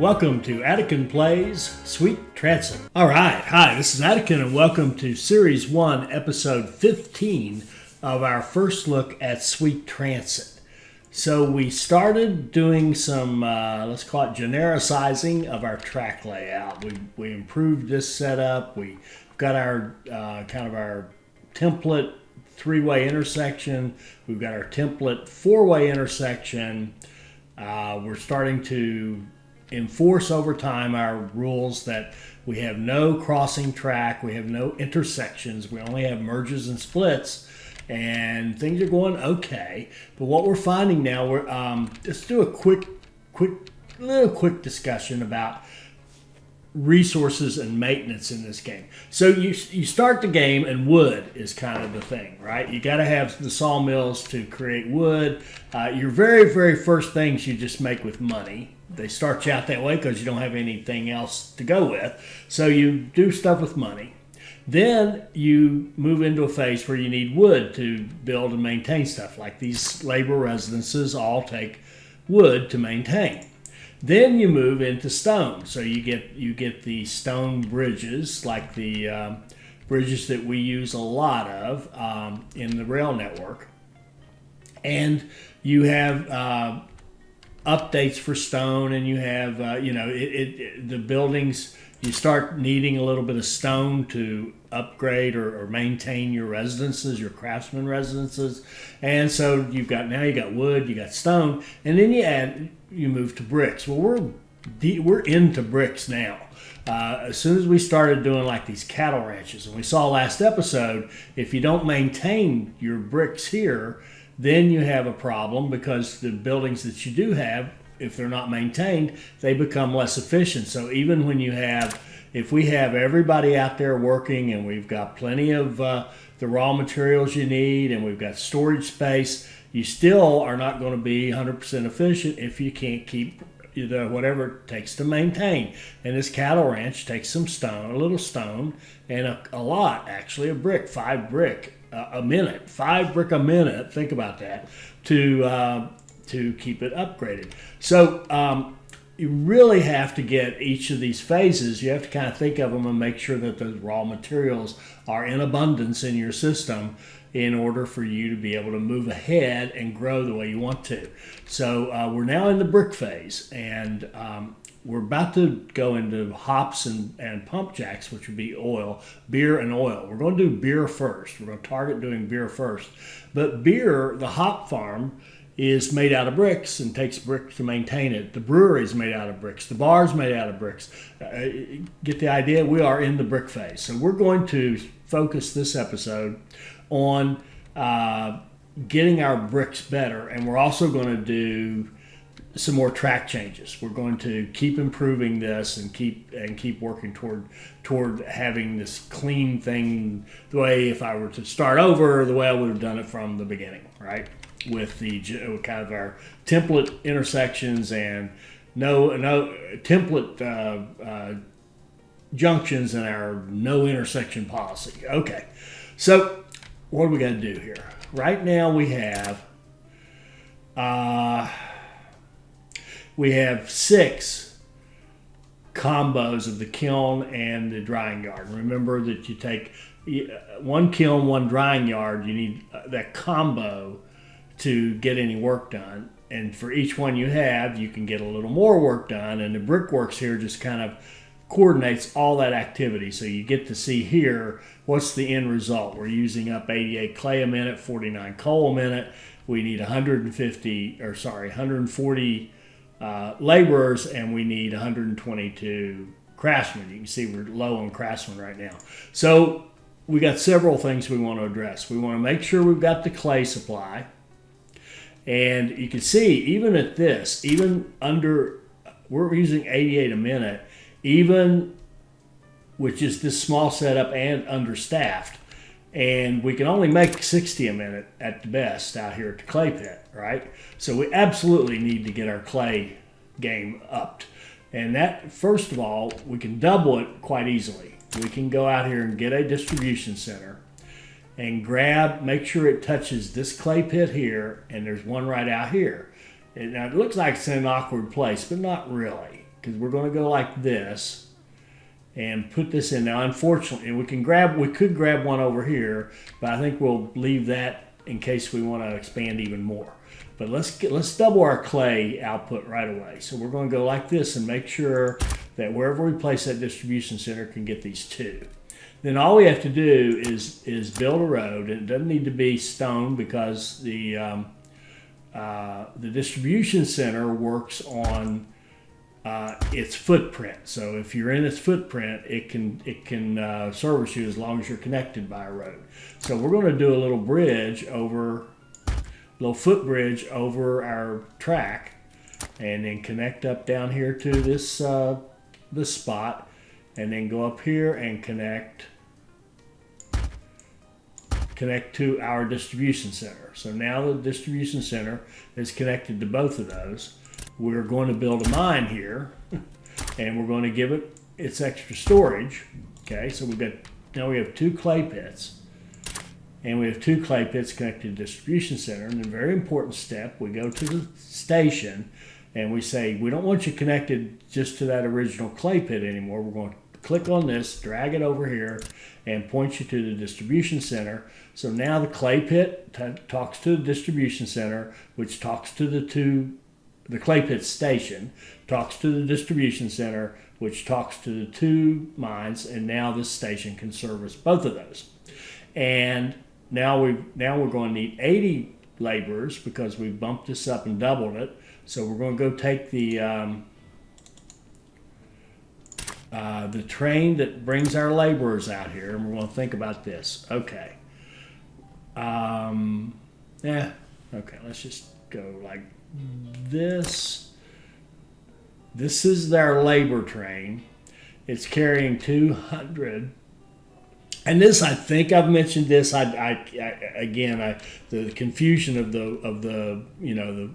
Welcome to Attican Plays Sweet Transit. All right, hi, this is Attican and welcome to Series 1, Episode 15 of our first look at Sweet Transit. So we started doing some, let's call it genericizing of our track layout. We improved this setup. We got our kind of our template three-way intersection. We've got our template four-way intersection. We're starting to enforce over time our rules that we have no crossing track, we have no intersections, we only have merges and splits, and things are going okay. But what we're finding now, we're let's do a quick discussion about resources and maintenance in this game. So you start the game and wood is kind of the thing, right? You got to have the sawmills to create wood. Your very first things you just make with money. They start you out that way because you don't have anything else to go with. So you do stuff with money. Then you move into a phase where you need wood to build and maintain stuff. Like these labor residences all take wood to maintain. Then you move into stone. So you get the stone bridges, like the bridges that we use a lot of in the rail network. And you have updates for stone, and you have the buildings. You start needing a little bit of stone to upgrade or maintain your residences, your craftsman residences, and so you got wood, you got stone, and then you move to bricks. Well, we're into bricks now. As soon as we started doing like these cattle ranches, and we saw last episode, if you don't maintain your bricks here, then you have a problem because the buildings that you do have, if they're not maintained, they become less efficient. So even when if we have everybody out there working and we've got plenty of the raw materials you need and we've got storage space, you still are not going to be 100% efficient if you can't keep whatever it takes to maintain. And this cattle ranch takes some stone, a little stone, and a lot, actually, a brick, 5 brick a minute, 5 brick a minute. Think about that to keep it upgraded. So you really have to get each of these phases. You have to kind of think of them and make sure that the raw materials are in abundance in your system in order for you to be able to move ahead and grow the way you want to. So we're now in the brick phase, and we're about to go into hops and pump jacks, which would be beer and oil. We're going to do beer first. We're going to target doing beer first. But beer, the hop farm, is made out of bricks and takes bricks to maintain it. The brewery is made out of bricks. The bar is made out of bricks. Get the idea? We are in the brick phase. So we're going to focus this episode on getting our bricks better, and we're also going to do some more track changes. We're going to keep improving this and keep working toward having this clean thing, the way if I were to start over, the way I would have done it from the beginning, right? With the kind of our template intersections and no template junctions and our no intersection policy. Okay, so what do we got to do here? Right now we have 6 combos of the kiln and the drying yard. Remember that you take one kiln, one drying yard. You need that combo to get any work done. And for each one you have, you can get a little more work done. And the Brickworks here just kind of coordinates all that activity. So you get to see here, what's the end result? We're using up 88 clay a minute, 49 coal a minute. We need 140 laborers, and we need 122 craftsmen. You can see we're low on craftsmen right now. So we got several things we want to address. We want to make sure we've got the clay supply. And you can see, even at this, even under, we're using 88 a minute, even with just this small setup and understaffed. And we can only make 60 a minute at the best out here at the clay pit, right? So we absolutely need to get our clay game upped. And that, first of all, we can double it quite easily. We can go out here and get a distribution center and make sure it touches this clay pit here, and there's one right out here. Now it looks like it's in an awkward place, but not really. because we're going to go like this and put this in. Now, unfortunately, we could grab one over here, but I think we'll leave that in case we want to expand even more. But let's double our clay output right away. So we're going to go like this and make sure that wherever we place that distribution center can get these two. Then all we have to do is build a road. And it doesn't need to be stone because the distribution center works on its footprint. So if you're in its footprint, it can service you as long as you're connected by a road. So we're going to do a little bridge over, little footbridge over our track, and then connect up down here to this this spot, and then go up here and connect to our distribution center. So now the distribution center is connected to both of those. We're going to build a mine here, and we're going to give it its extra storage. Okay, so now we have 2 clay pits, and we have 2 clay pits connected to the distribution center. And a very important step, we go to the station, and we say, we don't want you connected just to that original clay pit anymore. We're going to click on this, drag it over here, and point you to the distribution center. So now the clay pit talks to the distribution center, which talks to the clay pit station, talks to the distribution center, which talks to the 2 mines, and now this station can service both of those. And now we're going to need 80 laborers because we bumped this up and doubled it. So we're going to go take the train that brings our laborers out here, and we're going to think about this. Okay. Okay, let's just go like this. This is our labor train. It's carrying 200. And this, I think I've mentioned this. The confusion of the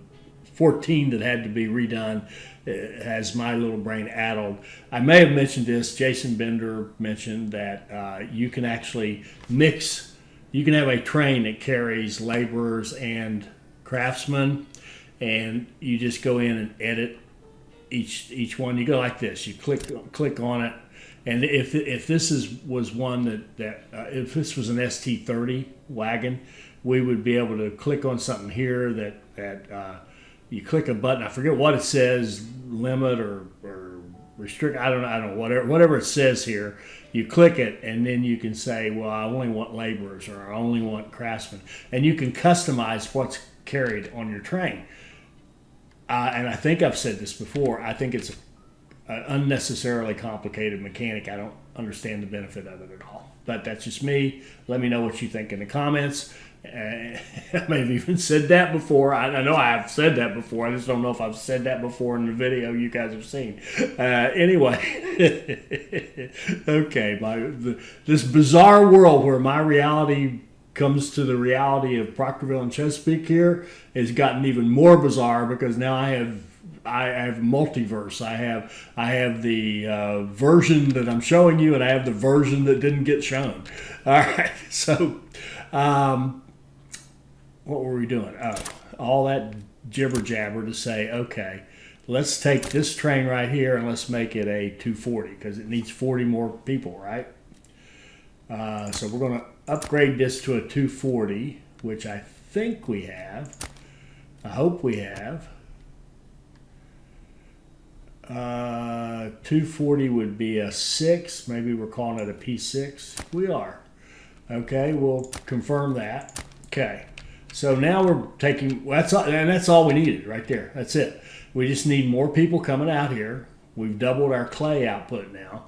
14 that had to be redone has my little brain addled. I may have mentioned this. Jason Bender mentioned that you can actually mix. You can have a train that carries laborers and craftsmen, and you just go in and edit each one. You go like this. You click on it, and if this was one that if this was an ST30 wagon, we would be able to click on something here that you click a button. I forget what it says, limit or restrict. I don't know. Whatever it says here. You click it, and then you can say, well, I only want laborers, or I only want craftsmen. And you can customize what's carried on your train. And I think I've said this before. I think it's an unnecessarily complicated mechanic. I don't understand the benefit of it at all. But that's just me. Let me know what you think in the comments. I may have even said that before. I know I have said that before. I just don't know if I've said that before in the video you guys have seen. Anyway, okay, this bizarre world where my reality comes to the reality of Proctorville and Chesapeake here has gotten even more bizarre because now I have multiverse. I have the version that I'm showing you, and I have the version that didn't get shown. All right, so. What were we doing? Oh, all that jibber jabber to say, okay, let's take this train right here and let's make it a 240 because it needs 40 more people, right? So we're going to upgrade this to a 240, which I think we have. I hope we have. 240 would be a 6. Maybe we're calling it a P6. We are. Okay, we'll confirm that. Okay. So now we're taking, that's all we needed right there. That's it. We just need more people coming out here. We've doubled our clay output now.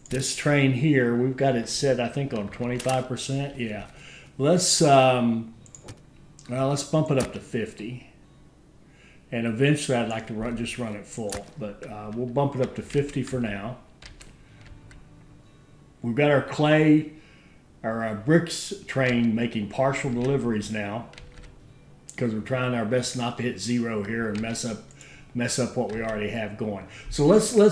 This train here, we've got it set, I think, on 25%. Yeah. Let's bump it up to 50. And eventually I'd like to run it full. But we'll bump it up to 50 for now. We've got our clay, our bricks train making partial deliveries now because we're trying our best not to hit 0 here and mess up what we already have going. So let's look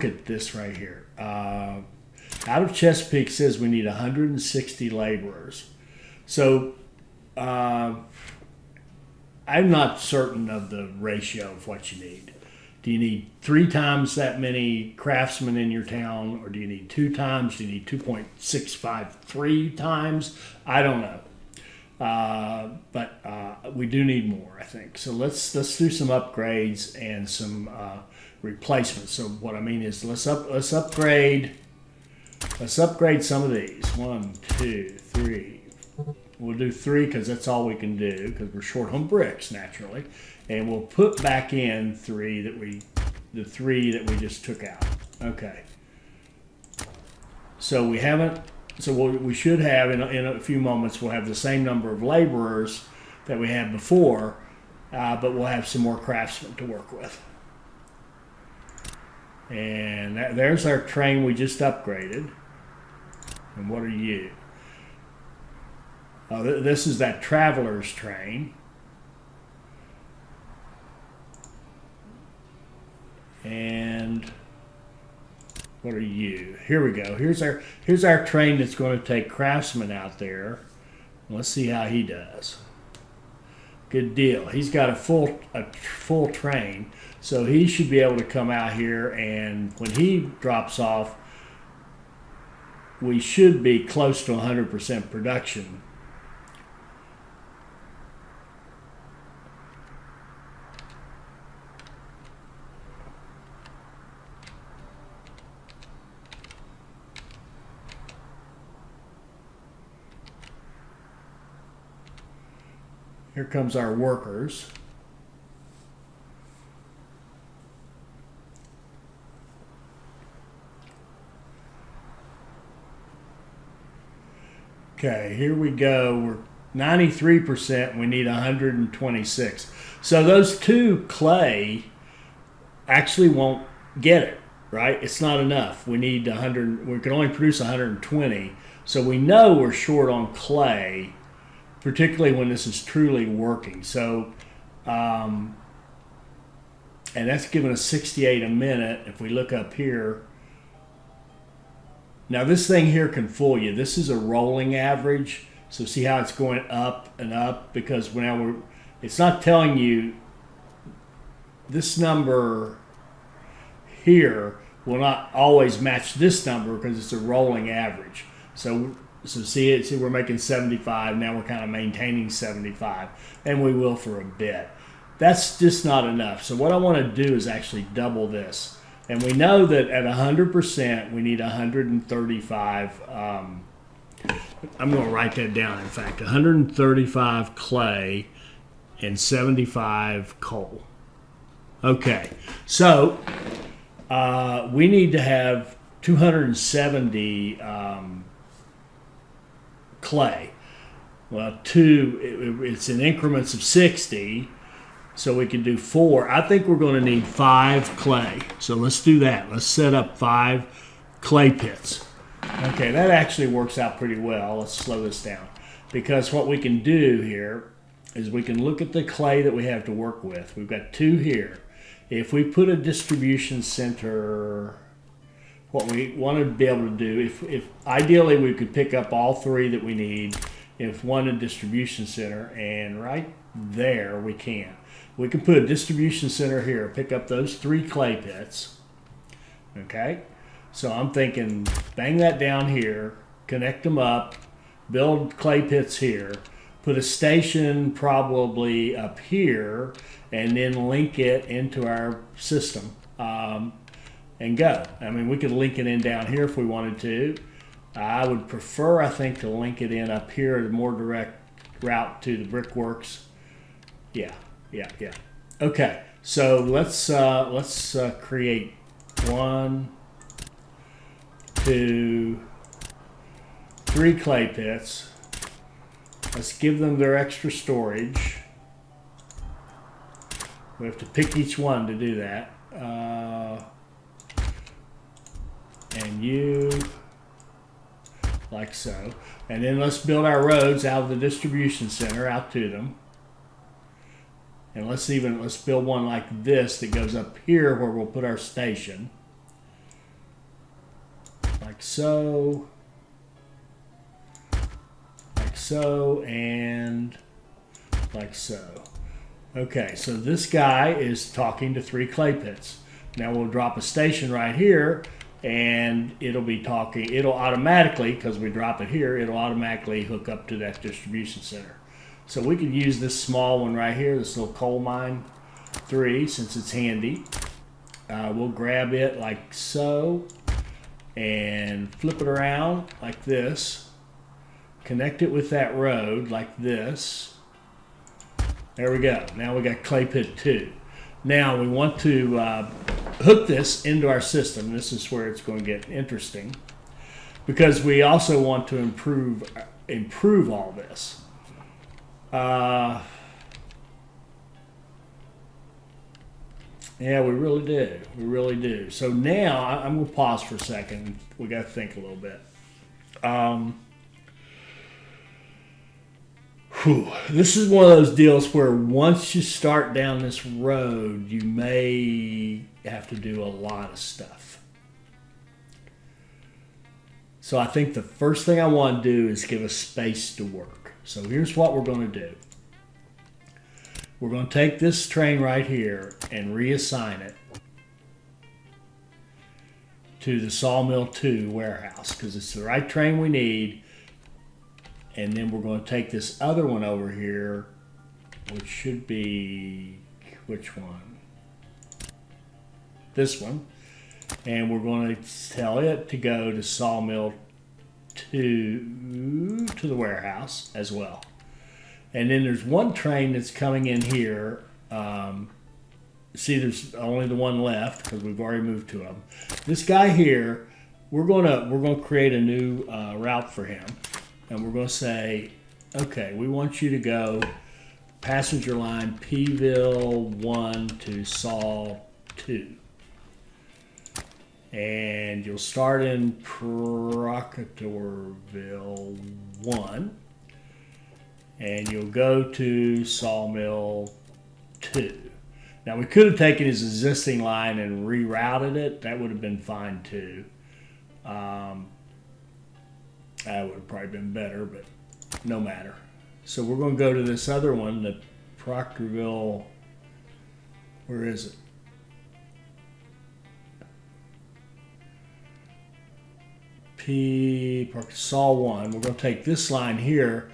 at this right here. Out of Chesapeake says we need 160 laborers. So I I'm not certain of the ratio of what you need. Do you need 3 times that many craftsmen in your town, or do you need 2 times? Do you need 2.653 times? I don't know. But we do need more, I think. So let's do some upgrades and some replacements. So what I mean is let's upgrade some of these. 1, 2, 3. We'll do 3 because that's all we can do because we're short on bricks naturally, and we'll put back in the 3 that we just took out. Okay. So we haven't. So we should have in a few moments. We'll have the same number of laborers that we had before, but we'll have some more craftsmen to work with. And there's our train we just upgraded. And what are you? Oh, this is that traveler's train. And what are you? Here we go. Here's our train that's going to take craftsmen out there. Let's see how he does. Good deal. He's got a full train, so he should be able to come out here, and when he drops off, we should be close to 100% production. Here comes our workers. Okay, here we go. We're 93%. We need 126. So those 2 clay actually won't get it, right? It's not enough. We need 100. We can only produce 120. So we know we're short on clay, particularly when this is truly working. So, and that's giving us 68 a minute. If we look up here, now this thing here can fool you. This is a rolling average. So see how it's going up and up, because now it's not telling you this number here will not always match this number because it's a rolling average. So see we're making 75. Now we're kind of maintaining 75, and we will for a bit. That's just not enough. So what I want to do is actually double this. And we know that at 100%, we need 135. I'm going to write that down, in fact. 135 clay and 75 coal. Okay. So we need to have 270 clay. Well, it's in increments of 60, so we can do 4. I think we're going to need 5 clay. So let's do that. Let's set up 5 clay pits. Okay, that actually works out pretty well. Let's slow this down, because what we can do here is we can look at the clay that we have to work with. We've got 2 here. If we put a distribution center, what we want to be able to do, if ideally we could pick up all 3 that we need, if one a distribution center, and right there we can. We can put a distribution center here, pick up those 3 clay pits. Okay, so I'm thinking bang that down here, connect them up, build clay pits here, put a station probably up here, and then link it into our system. And go. I mean, we could link it in down here if we wanted to. I would prefer, I think, to link it in up here, the more direct route to the brickworks. Yeah. Okay, so let's create 1, 2, 3 clay pits. Let's give them their extra storage. We have to pick each one to do that. And you, like so. And then let's build our roads out of the distribution center out to them. And let's build one like this that goes up here where we'll put our station. Like so. Like so, and like so. Okay, so this guy is talking to 3 clay pits. Now we'll drop a station right here, and it'll be talking, it'll automatically, because we drop it here, it'll automatically hook up to that distribution center. So we could use this small one right here, this little coal mine 3, since it's handy. We'll grab it like so, and flip it around like this. Connect it with that road like this. There we go. Now we got clay pit 2. Now we want to hook this into our system. This is where it's going to get interesting, because we also want to improve all this. Yeah, we really do. We really do. So now I'm going to pause for a second. We got to think a little bit. This is one of those deals where once you start down this road, you may have to do a lot of stuff. So I think the first thing I want to do is give us space to work. So here's what we're going to do. We're going to take this train right here and reassign it to the Sawmill 2 warehouse, because it's the right train we need. And then we're going to take this other one over here, which should be, which one? This one. And we're going to tell it to go to Sawmill 2 to the warehouse as well. And then there's one train that's coming in here. See, there's only the one left because we've already moved to them. This guy here, we're gonna create a new route for him. And we're going to say, okay, we want you to go passenger line Pville 1 to Saw 2. And you'll start in Proctorville 1. And you'll go to Sawmill 2. Now, we could have taken his existing line and rerouted it. That would have been fine, too. That would have probably been better, but no matter. So we're going to go to this other one, the Proctorville. Where is it? Saw 1. We're going to take this line here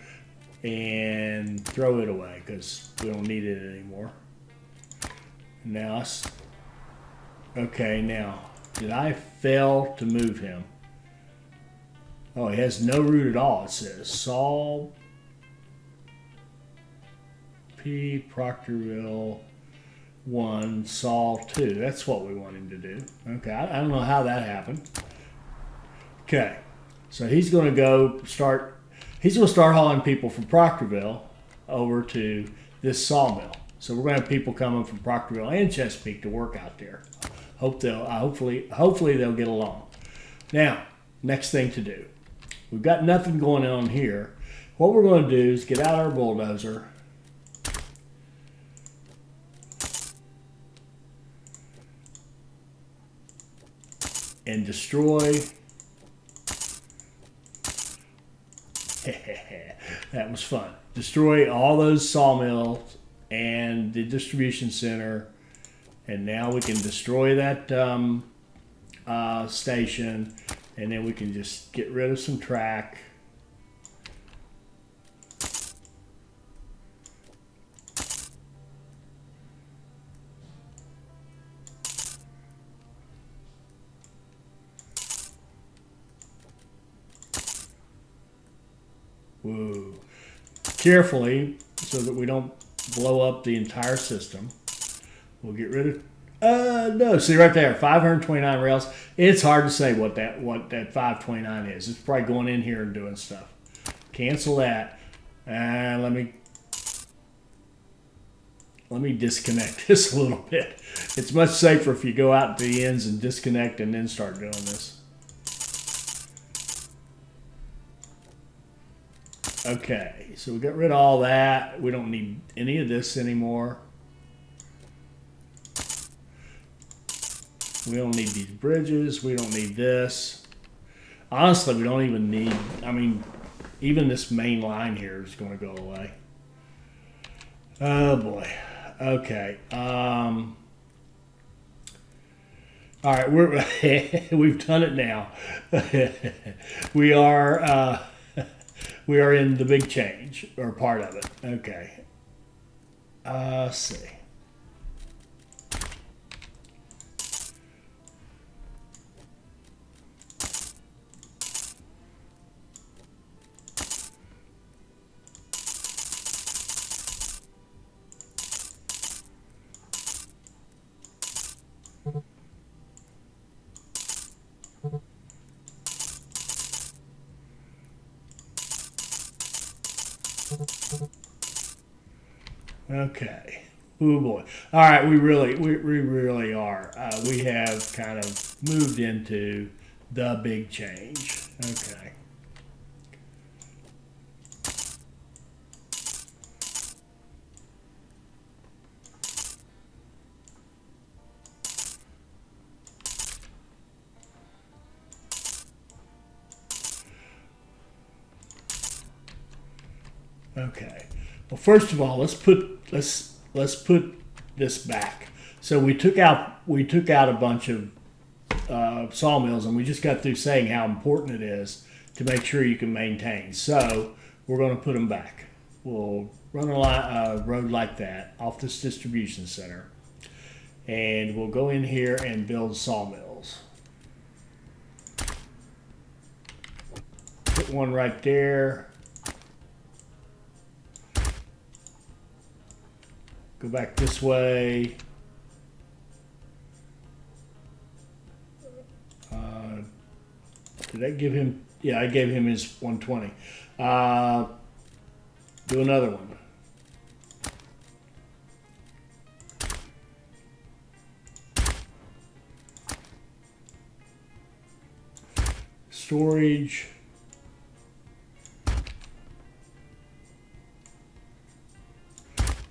and throw it away because we don't need it anymore. Now, okay, now, did I fail to move him? Oh, he has no route at all. It says Saw P. Proctorville 1, Saw 2. That's what we want him to do. Okay, I don't know how that happened. Okay, so he's going to go start. He's going to start hauling people from Proctorville over to this sawmill. So we're going to have people coming from Proctorville and Chesapeake to work out there. Hopefully they'll get along. Now, next thing to do. We've got nothing going on here. What we're going to do is get out our bulldozer. And destroy. That was fun. Destroy all those sawmills and the distribution center. And now we can destroy that station. And then we can just get rid of some track. Whoa. Carefully, so that we don't blow up the entire system. We'll get rid of no, see right there, 529 rails. It's hard to say what that 529 is. It's probably going in here and doing stuff. Cancel that. And let me disconnect this a little bit. It's much safer if you go out to the ends and disconnect and then start doing this. Okay, so we got rid of all that. We don't need any of this anymore. We don't need these bridges. We don't need this. Honestly, we don't even need, I mean, even this main line here is going to go away. Oh boy. Okay. All right, we've done it now. we are we are in the big change, or part of it. Okay. Let's see. Okay. Oh boy. All right, we really are. We have kind of moved into the big change. Okay. Okay. Well, first of all, let's put this back. So we took out a bunch of sawmills, and we just got through saying how important it is to make sure you can maintain. So we're going to put them back. We'll run a road like that off this distribution center, and we'll go in here and build sawmills. Put one right there. Go back this way. Did I give him? Yeah, I gave him his 120. Do another one. Storage.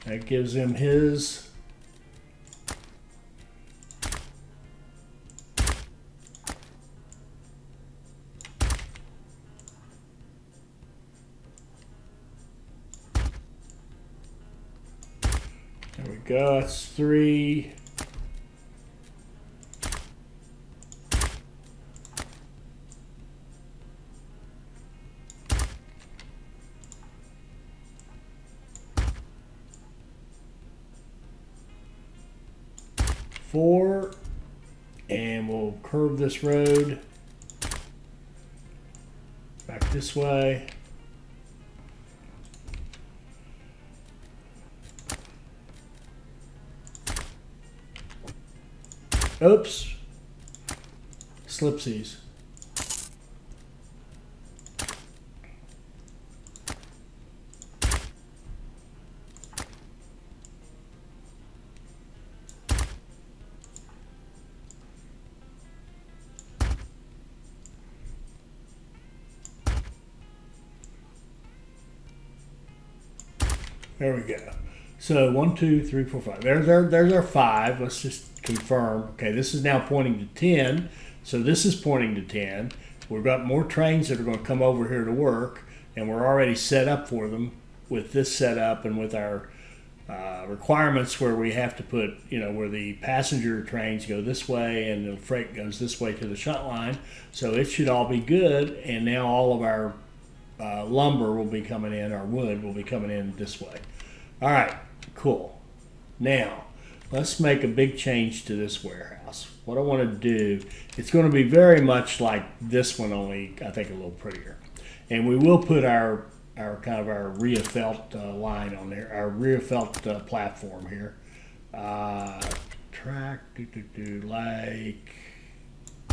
That gives him his. There we go, that's 3. Four, and we'll curve this road back this way. Oops, slipsies. There we go. So 1, 2, 3, 4, 5. There's our 5. Let's just confirm. Okay, this is now pointing to 10. So this is pointing to 10. We've got more trains that are going to come over here to work, and we're already set up for them with this setup and with our requirements where we have to put, where the passenger trains go this way and the freight goes this way to the shut line. So it should all be good, and now all of our lumber will be coming in, our wood will be coming in this way. All right, cool. Now, let's make a big change to this warehouse. What I want to do, it's going to be very much like this one, only I think a little prettier. And we will put our kind of our rear felt line on there, our rear felt platform here. Track, like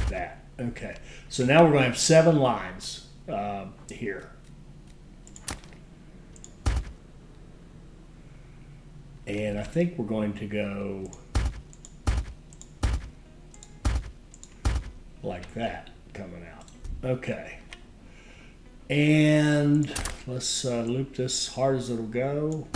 that. Okay, so now we're going to have 7 lines here. And I think we're going to go like that coming out. Okay. And let's loop this hard as it'll go.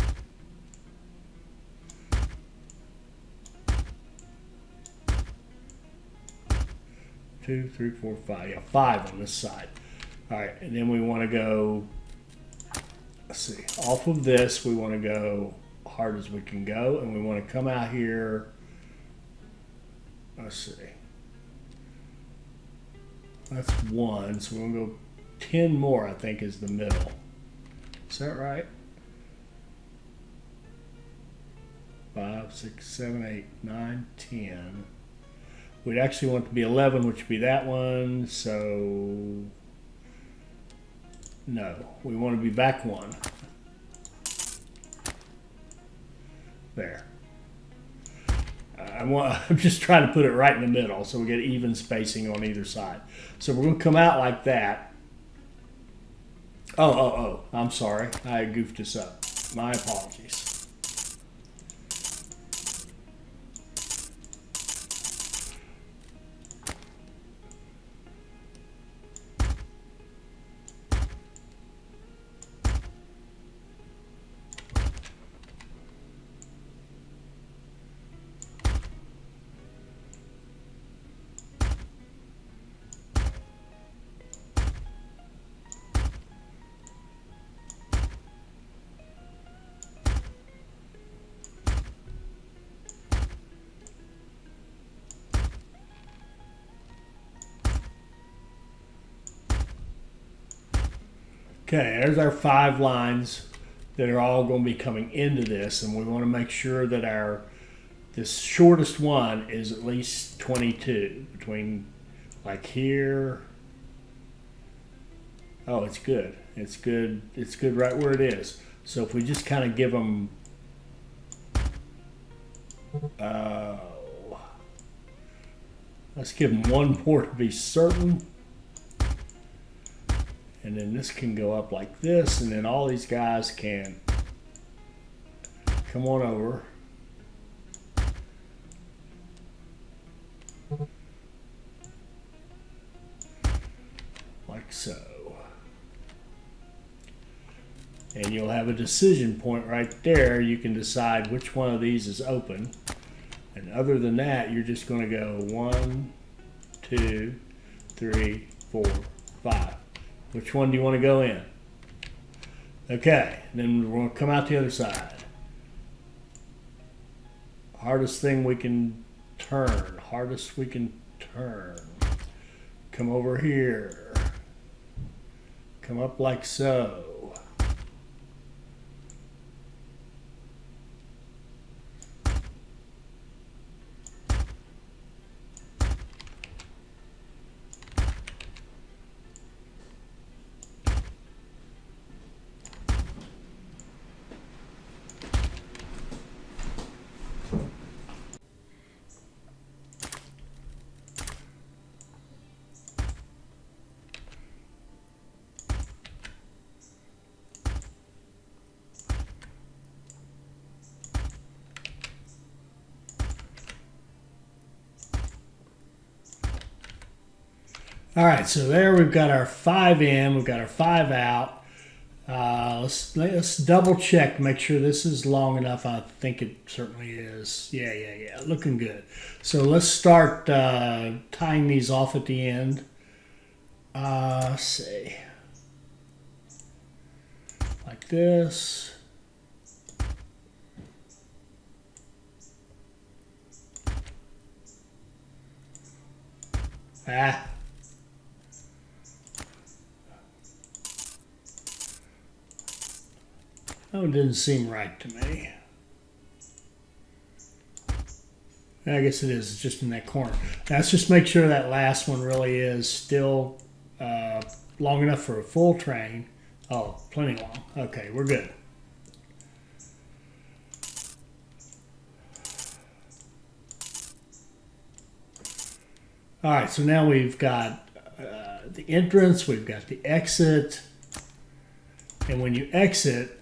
Two, 3, 4, 5. Yeah, 5 on this side. All right, and then we want to go, let's see, off of this, we want to go hard as we can go, and we want to come out here. Let's see. That's 1, so we're going to go 10 more, I think, is the middle. Is that right? 5, 6, 7, 8, 9, 10. We'd actually want it to be 11, which would be that one, so no, we want to be back 1. There. I'm just trying to put it right in the middle so we get even spacing on either side. So we're going to come out like that. Oh, I'm sorry. I goofed this up. My apologies. Okay, there's our 5 lines that are all going to be coming into this, and we want to make sure that this shortest one is at least 22 between like here. Oh, it's good. It's good. It's good right where it is. So if we just kind of give them, let's give them 1 more to be certain. And then this can go up like this, and then all these guys can come on over. Like so. And you'll have a decision point right there. You can decide which one of these is open. And other than that, you're just going to go 1, 2, 3, 4, 5. Which one do you want to go in? Okay, then we're going to come out the other side. Hardest thing we can turn. Hardest we can turn. Come over here. Come up like so. All right, so there we've got our 5 in, we've got our 5 out. Let's double check, make sure this is long enough. I think it certainly is. Yeah, looking good. So let's start tying these off at the end. Let's see, like this. Oh, it didn't seem right to me. I guess it is. It's just in that corner. Now, let's just make sure that last one really is still long enough for a full train. Oh, plenty long. Okay, we're good. All right, so now we've got the entrance, we've got the exit, and when you exit,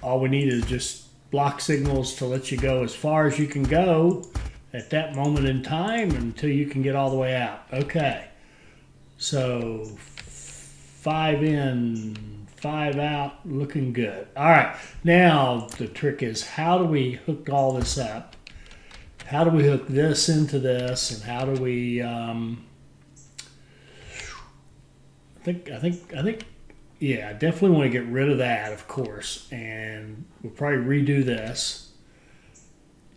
all we need is just block signals to let you go as far as you can go at that moment in time until you can get all the way out. Okay, so 5 in, 5 out, looking good. All right, now the trick is, how do we hook all this up? How do we hook this into this, and how do we I think yeah, I definitely want to get rid of that, of course. And we'll probably redo this.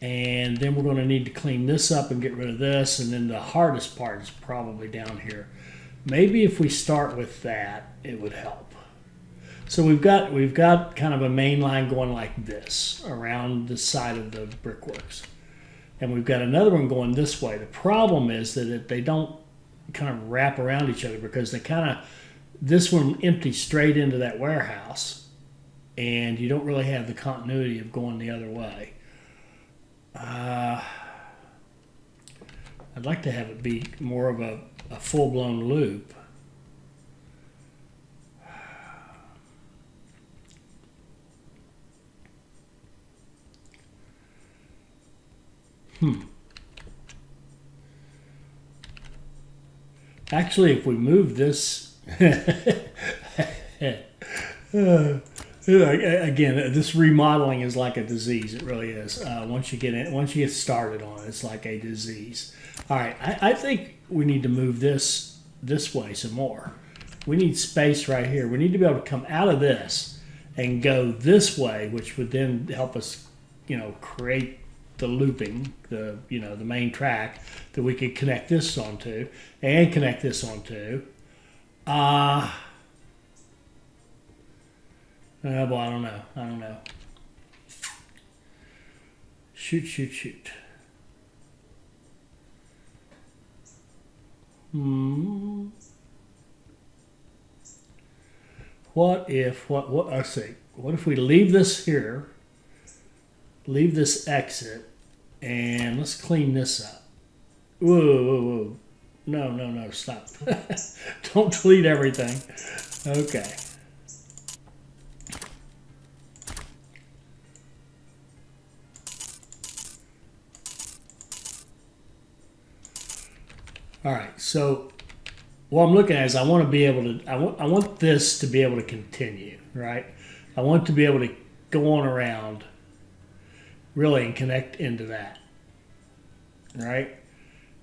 And then we're going to need to clean this up and get rid of this. And then the hardest part is probably down here. Maybe if we start with that, it would help. So we've got kind of a main line going like this around the side of the brickworks. And we've got another one going this way. The problem is that they don't kind of wrap around each other because they kind of, this one empties straight into that warehouse and you don't really have the continuity of going the other way. I'd like to have it be more of a full-blown loop. Actually, if we move this, again, this remodeling is like a disease. It really is. Once you get started on it, it's like a disease. All right, I think we need to move this way some more. We need space right here. We need to be able to come out of this and go this way, which would then help us, create the looping, the main track that we could connect this onto and connect this onto. Well, I don't know. Shoot. What if we leave this here, leave this exit, and let's clean this up. Whoa. No, stop. Don't delete everything. Okay. All right, so what I'm looking at is I want to be able to, I want this to be able to continue, right? I want to be able to go on around really and connect into that, right?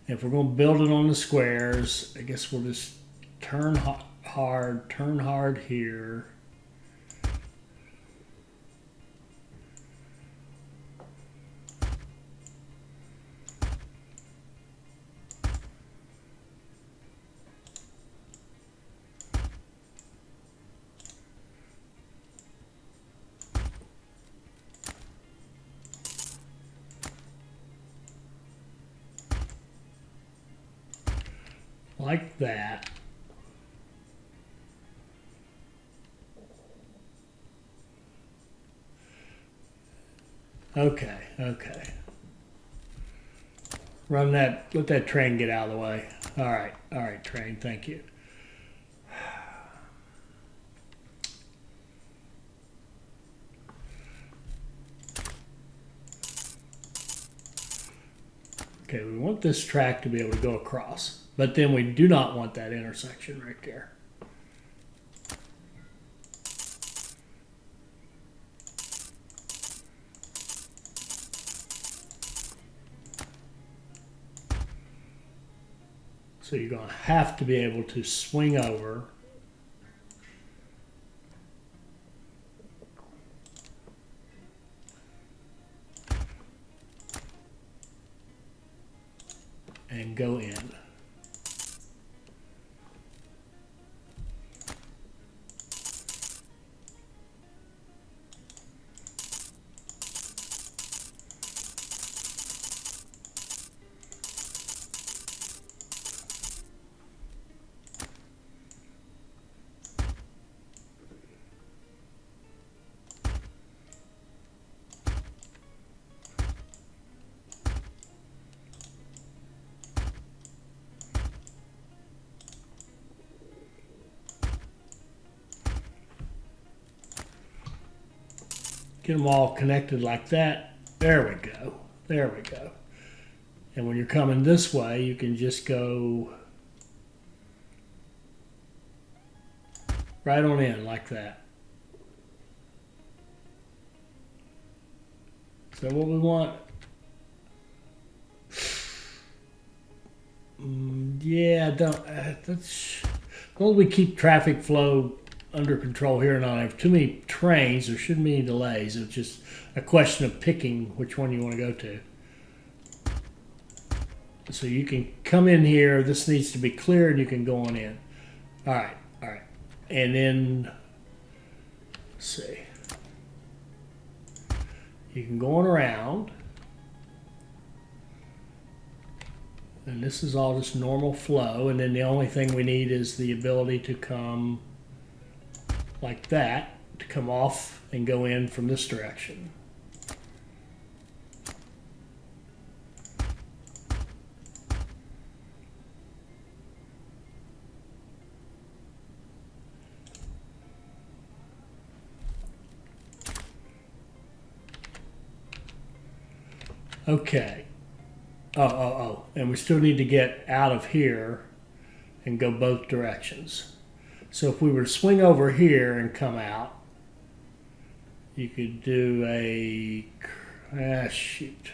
If we're going to build it on the squares, I guess we'll just turn hard here. Like that. Okay. Run that, let that train get out of the way. All right, train, thank you. Okay, we want this track to be able to go across, but then we do not want that intersection right there. So you're going to have to be able to swing over and go in. Get them all connected like that. There we go. And when you're coming this way, you can just go right on in like that. Is that what we want? Yeah, that's as long as we keep traffic flow under control here and I don't have too many trains. There shouldn't be any delays. It's just a question of picking which one you want to go to. So you can come in here. This needs to be clear and you can go on in. All right. And then, let's see. You can go on around. And this is all just normal flow. And then the only thing we need is the ability to come like that, to come off and go in from this direction. Okay. And we still need to get out of here and go both directions. So if we were to swing over here and come out, you could do a, shoot.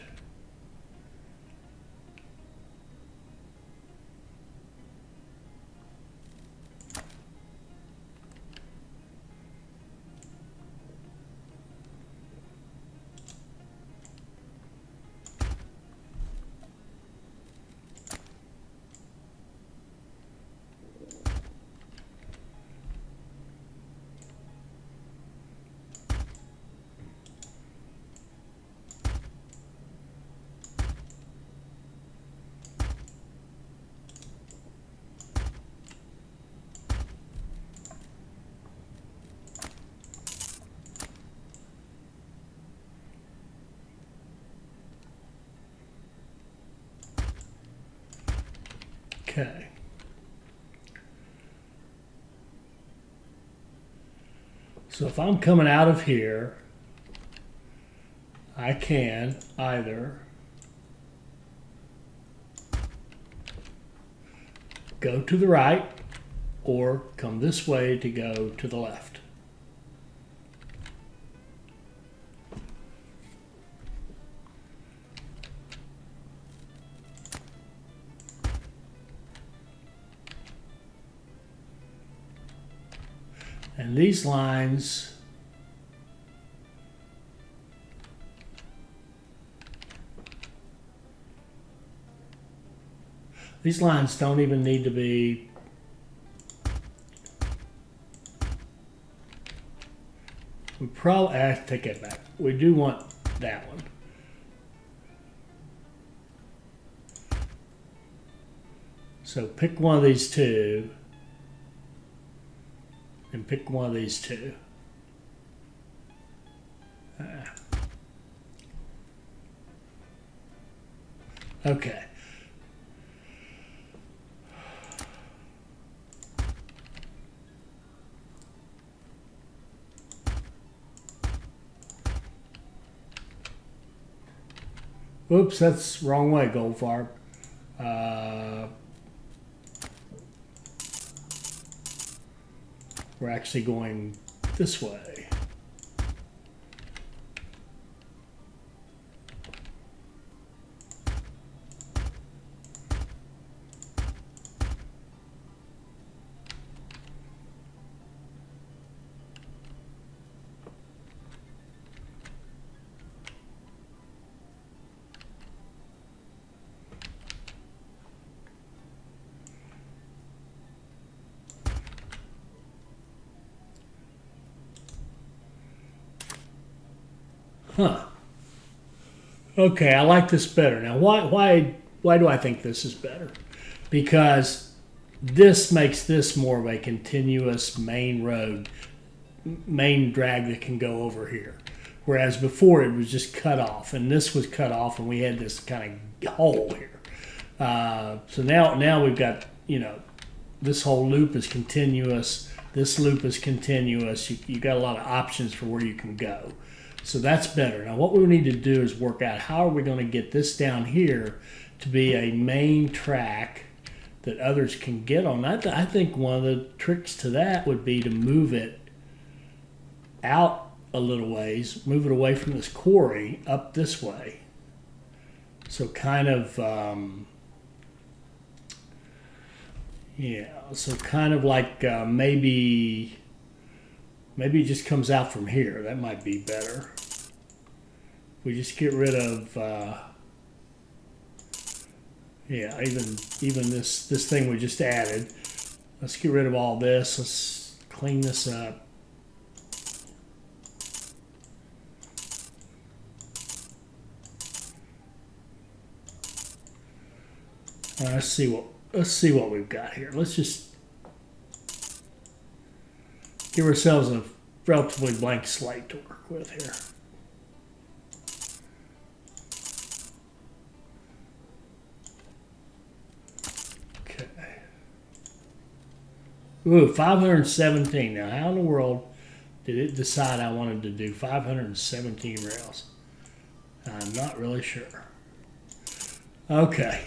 Okay. So if I'm coming out of here, I can either go to the right or come this way to go to the left. And these lines don't even need to be we probably I have to take that back. We do want that one. So pick one of these two. And pick one of these two. Okay. Oops, that's wrong way, Goldfarb. We're actually going this way. Huh. Okay, I like this better. Now, why do I think this is better? Because this makes this more of a continuous main road, main drag that can go over here. Whereas before it was just cut off, and this was cut off, and we had this kind of hole here. So now we've got, this whole loop is continuous. This loop is continuous. You got a lot of options for where you can go. So that's better. Now what we need to do is work out how are we going to get this down here to be a main track that others can get on. I think one of the tricks to that would be to move it out a little ways, move it away from this quarry up this way. So kind of, so kind of like maybe Maybe it just comes out from here. That might be better. We just get rid of, yeah, even this thing we just added. Let's get rid of all this. Let's clean this up. Let's see what we've got here. Let's just give ourselves a relatively blank slate to work with here. Okay. Ooh, 517. Now, how in the world did it decide I wanted to do 517 rails? I'm not really sure. Okay.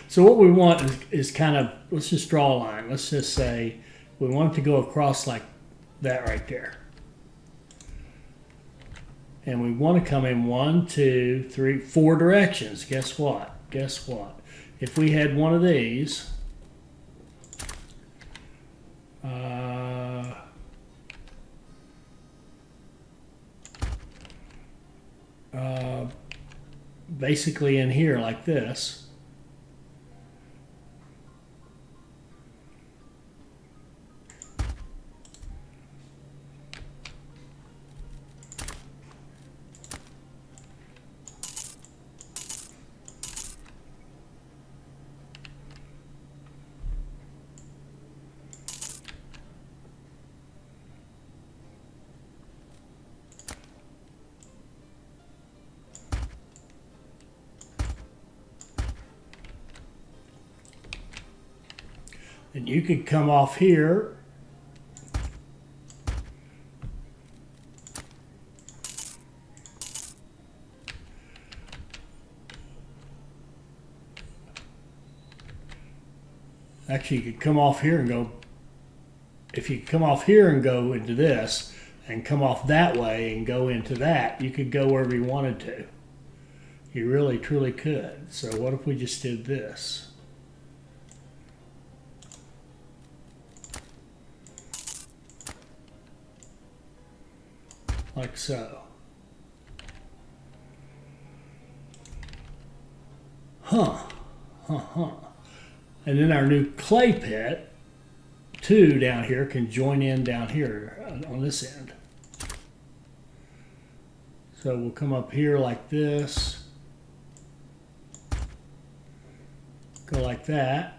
So what we want is kind of, let's just draw a line. Let's just say we want it to go across like that right there. And we want to come in 1, 2, 3, 4 directions. Guess what? Guess what? If we had one of these, basically in here like this, and you could come off here actually you could come off here and go, if you come off here and go into this and come off that way and go into that, you could go wherever you wanted to. You really truly could. So what if we just did this? Like so. And then our new clay pit, 2 down here, can join in down here on this end. So we'll come up here like this, go like that.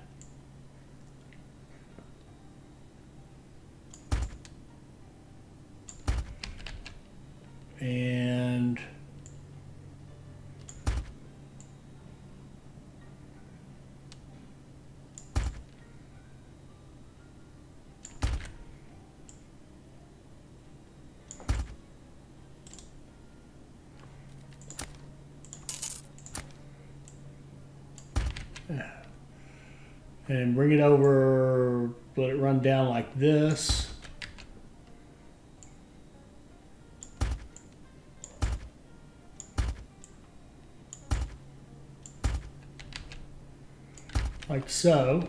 And bring it over, let it run down like this. Like so.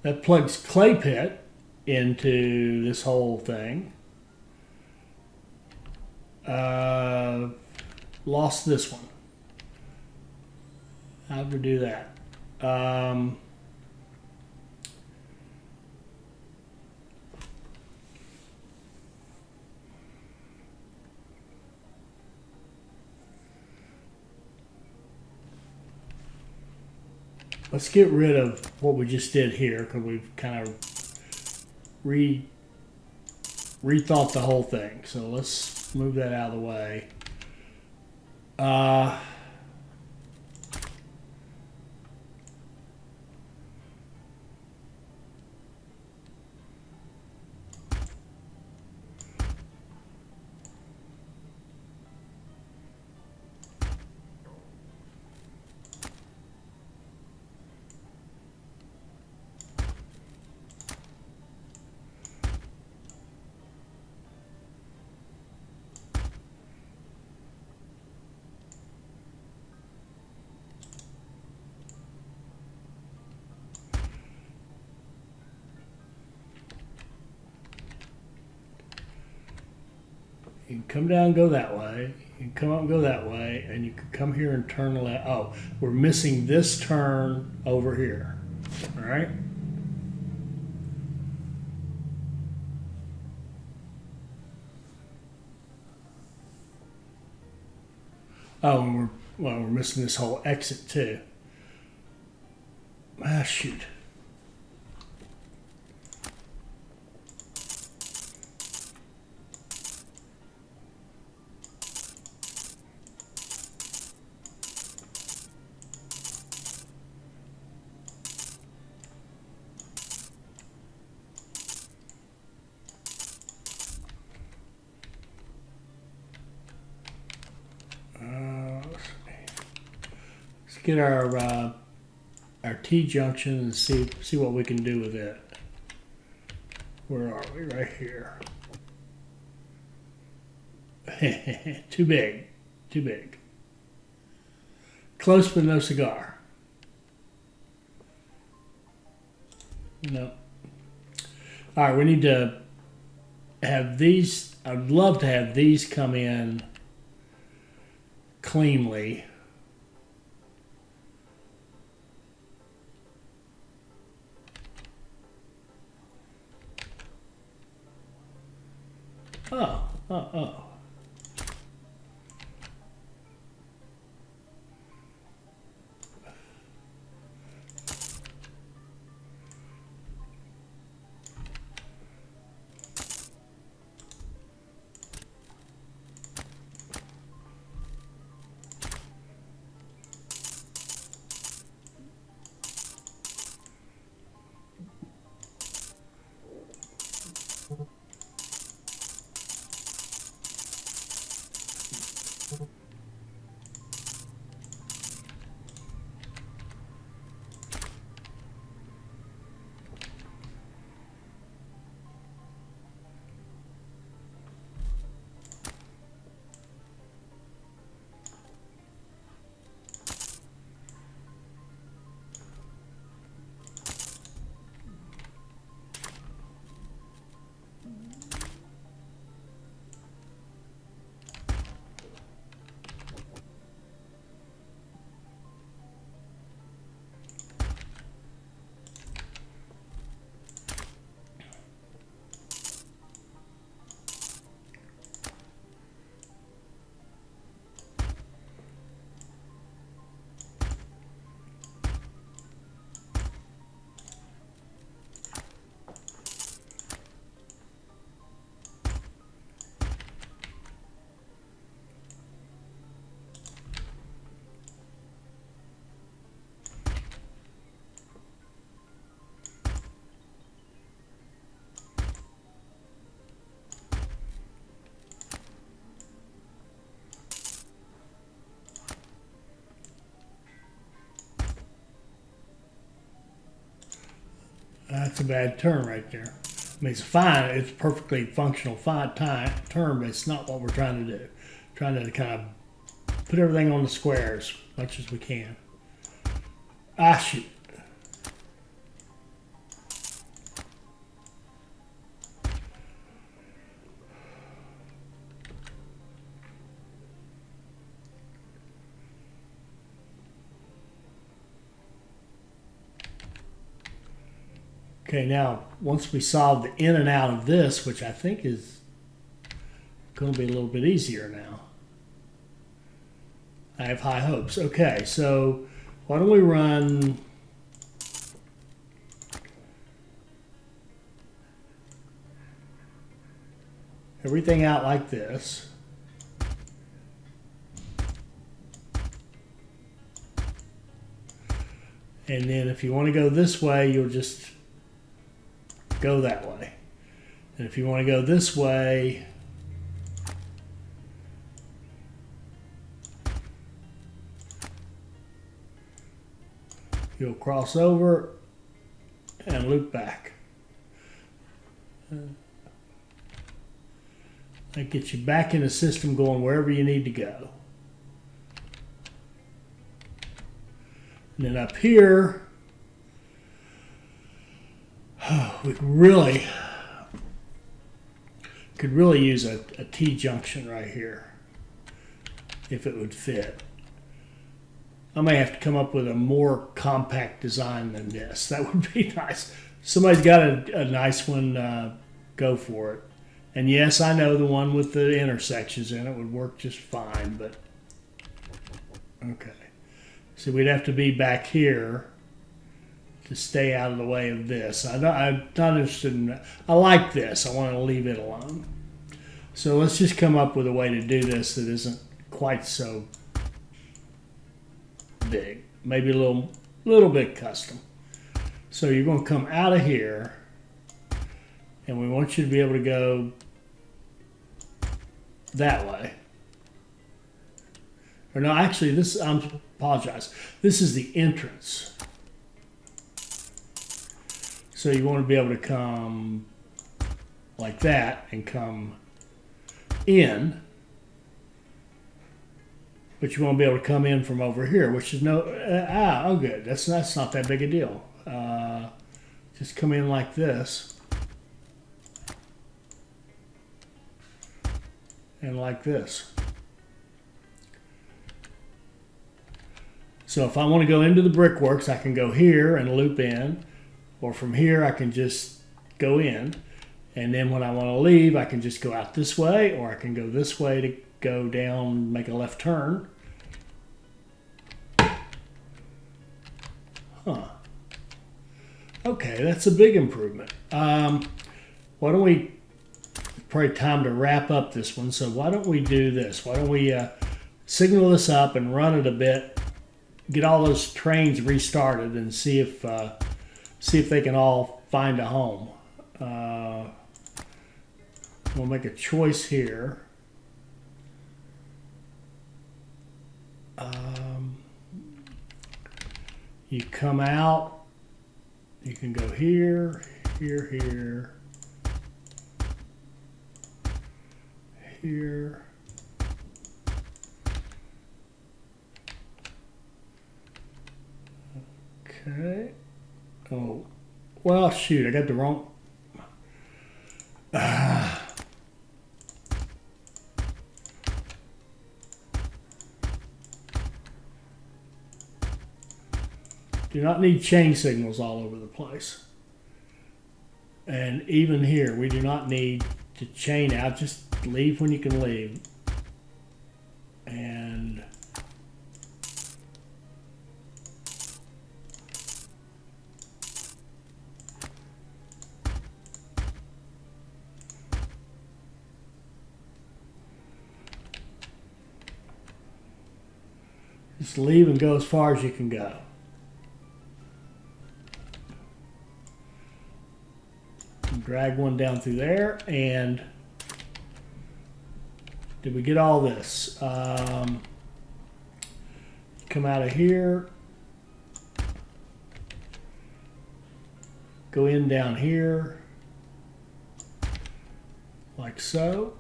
That plugs clay pit into this whole thing. Lost this one. How'd we do that? Let's get rid of what we just did here because we've kind of rethought the whole thing. So let's move that out of the way. You can come down and go that way. You can come up and go that way, and you can come here and turn left. Oh, we're missing this turn over here. All right. Oh, and we're missing this whole exit too. Ah, shoot. Let's get our T-junction and see what we can do with it. Where are we? Right here. Too big. Too big. Close but no cigar. No. All right, we need to have these. I'd love to have these come in cleanly. Oh. That's a bad turn right there. I mean, it's fine. It's a perfectly functional fine turn, but it's not what we're trying to do. Trying to kind of put everything on the square as much as we can. Ah, shoot. Okay, now, once we solve the in and out of this, which I think is going to be a little bit easier now. I have high hopes. Okay, so why don't we run everything out like this. And then if you want to go this way, you'll just go that way. And if you want to go this way, you'll cross over and loop back. That gets you back in the system going wherever you need to go. And then up here, we can really Could really use a T-junction right here if it would fit. I may have to come up with a more compact design than this. That would be nice. Somebody's got a nice one, go for it. And yes, I know the one with the intersections in it would work just fine, but okay. So we'd have to be back here to stay out of the way of this. I'm not interested in that. I like this. I want to leave it alone. So let's just come up with a way to do this that isn't quite so big. Maybe a little bit custom. So you're going to come out of here, and we want you to be able to go that way. Or no, actually, I apologize. This is the entrance. So you want to be able to come like that and come in. But you want to be able to come in from over here, which is oh good. That's not that big a deal. Just come in like this. And like this. So if I want to go into the brickworks, I can go here and loop in, or from here I can just go in, and then when I want to leave, I can just go out this way, or I can go this way to go down, make a left turn. Huh. Okay, that's a big improvement. Why don't we, probably time to wrap up this one, so why don't we do this? Why don't we signal this up and run it a bit, get all those trains restarted, and see if they can all find a home. We'll make a choice here. You come out, you can go here, here, here, here. Okay. Oh, well, shoot, I got the wrong. Do not need chain signals all over the place. And even here, we do not need to chain out. Just leave when you can leave. And just leave and go as far as you can go. Drag one down through there, and did we get all this? Come out of here, go in down here, like so.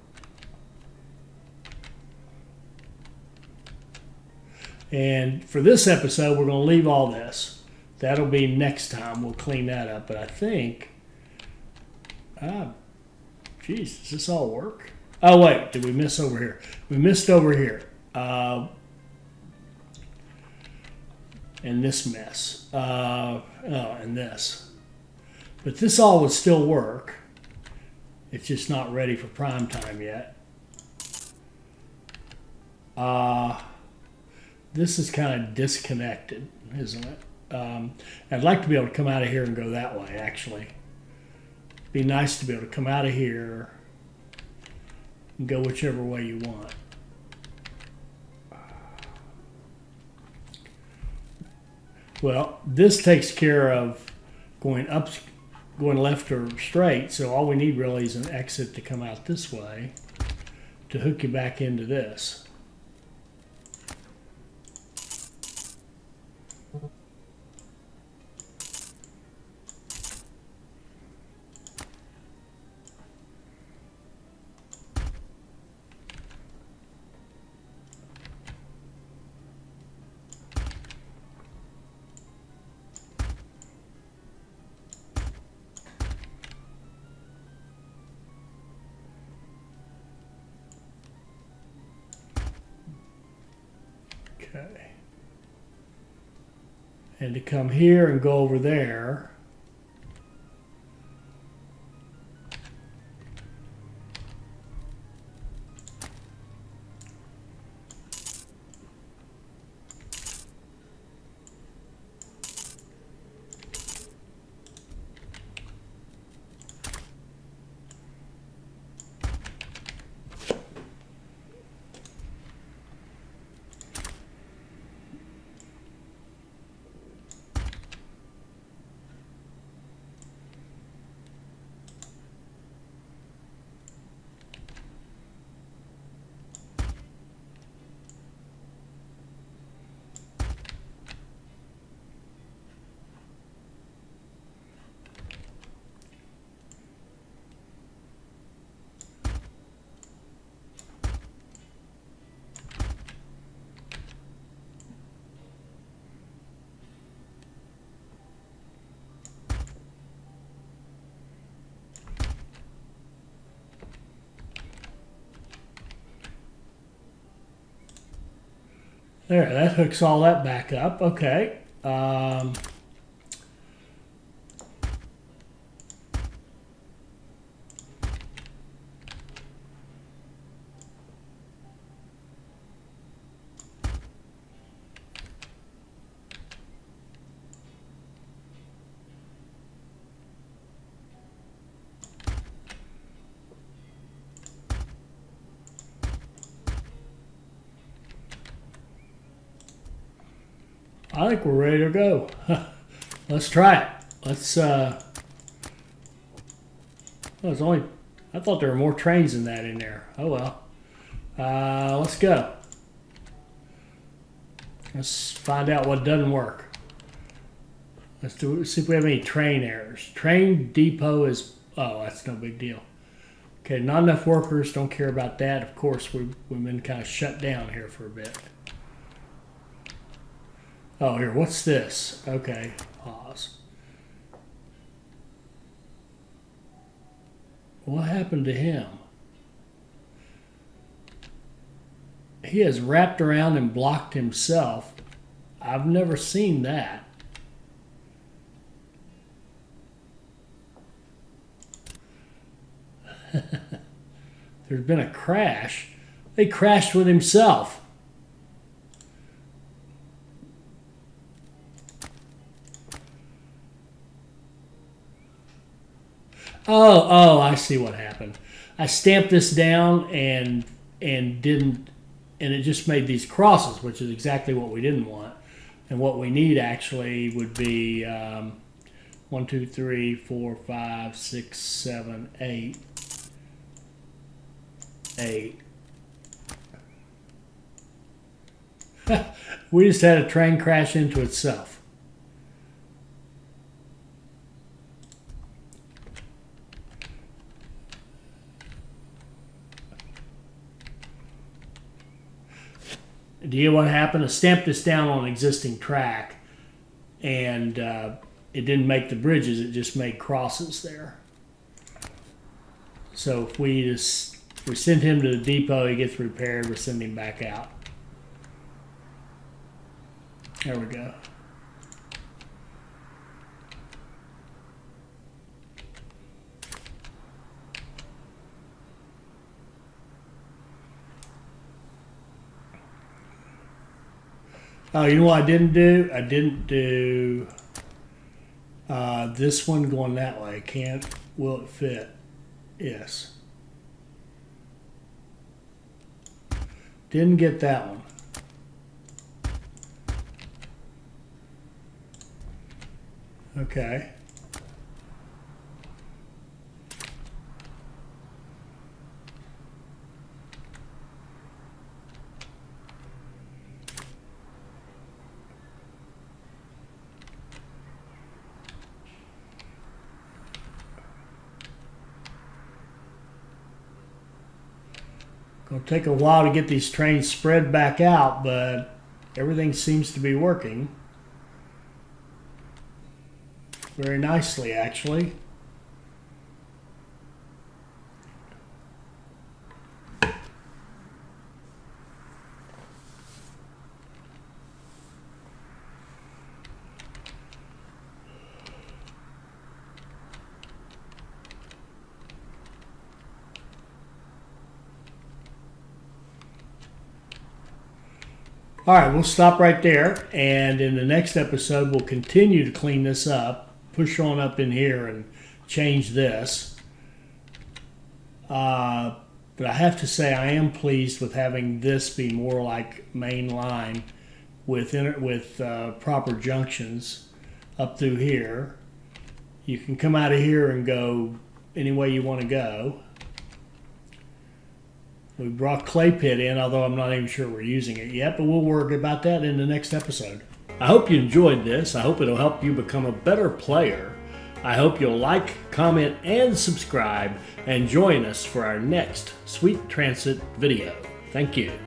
And for this episode, we're going to leave all this. That'll be next time. We'll clean that up. But I think, geez, does this all work? Oh, wait, did we miss over here? We missed over here. And this mess. And this. But this all would still work. It's just not ready for prime time yet. This is kind of disconnected, isn't it? I'd like to be able to come out of here and go that way, actually. Be nice to be able to come out of here and go whichever way you want. Well, this takes care of going up, going left or straight, so all we need really is an exit to come out this way to hook you back into this. Okay. And to come here and go over there. There, that hooks all that back up. Okay. I think we're ready to go. Let's try it. Let's, well, it's only, I thought there were more trains than that in there. Oh well. Let's go. Let's find out what doesn't work. Let's see if we have any train errors. Train depot is, oh, that's no big deal. Okay, not enough workers, don't care about that. Of course, we've been kind of shut down here for a bit. Oh, here, what's this? Okay, pause. What happened to him? He has wrapped around and blocked himself. I've never seen that. There's been a crash. He crashed with himself. Oh, I see what happened. I stamped this down and didn't, and it just made these crosses, which is exactly what we didn't want. And what we need actually would be 1, 2, 3, 4, 5, 6, 7, 8. 8. We just had a train crash into itself. Do you know what happened? I stamped this down on an existing track, and it didn't make the bridges, it just made crosses there. So if we send him to the depot, he gets repaired, we send him back out. There we go. Oh, you know what I didn't do? I didn't do this one going that way. Can't, will it fit? Yes. Didn't get that one. Okay. It'll take a while to get these trains spread back out, but everything seems to be working very nicely, actually. All right, we'll stop right there, and in the next episode, we'll continue to clean this up, push on up in here and change this. But I have to say I am pleased with having this be more like Mainline with proper junctions up through here. You can come out of here and go any way you want to go. We brought clay pit in, although I'm not even sure we're using it yet, but we'll worry about that in the next episode. I hope you enjoyed this. I hope it'll help you become a better player. I hope you'll like, comment, and subscribe, and join us for our next Sweet Transit video. Thank you.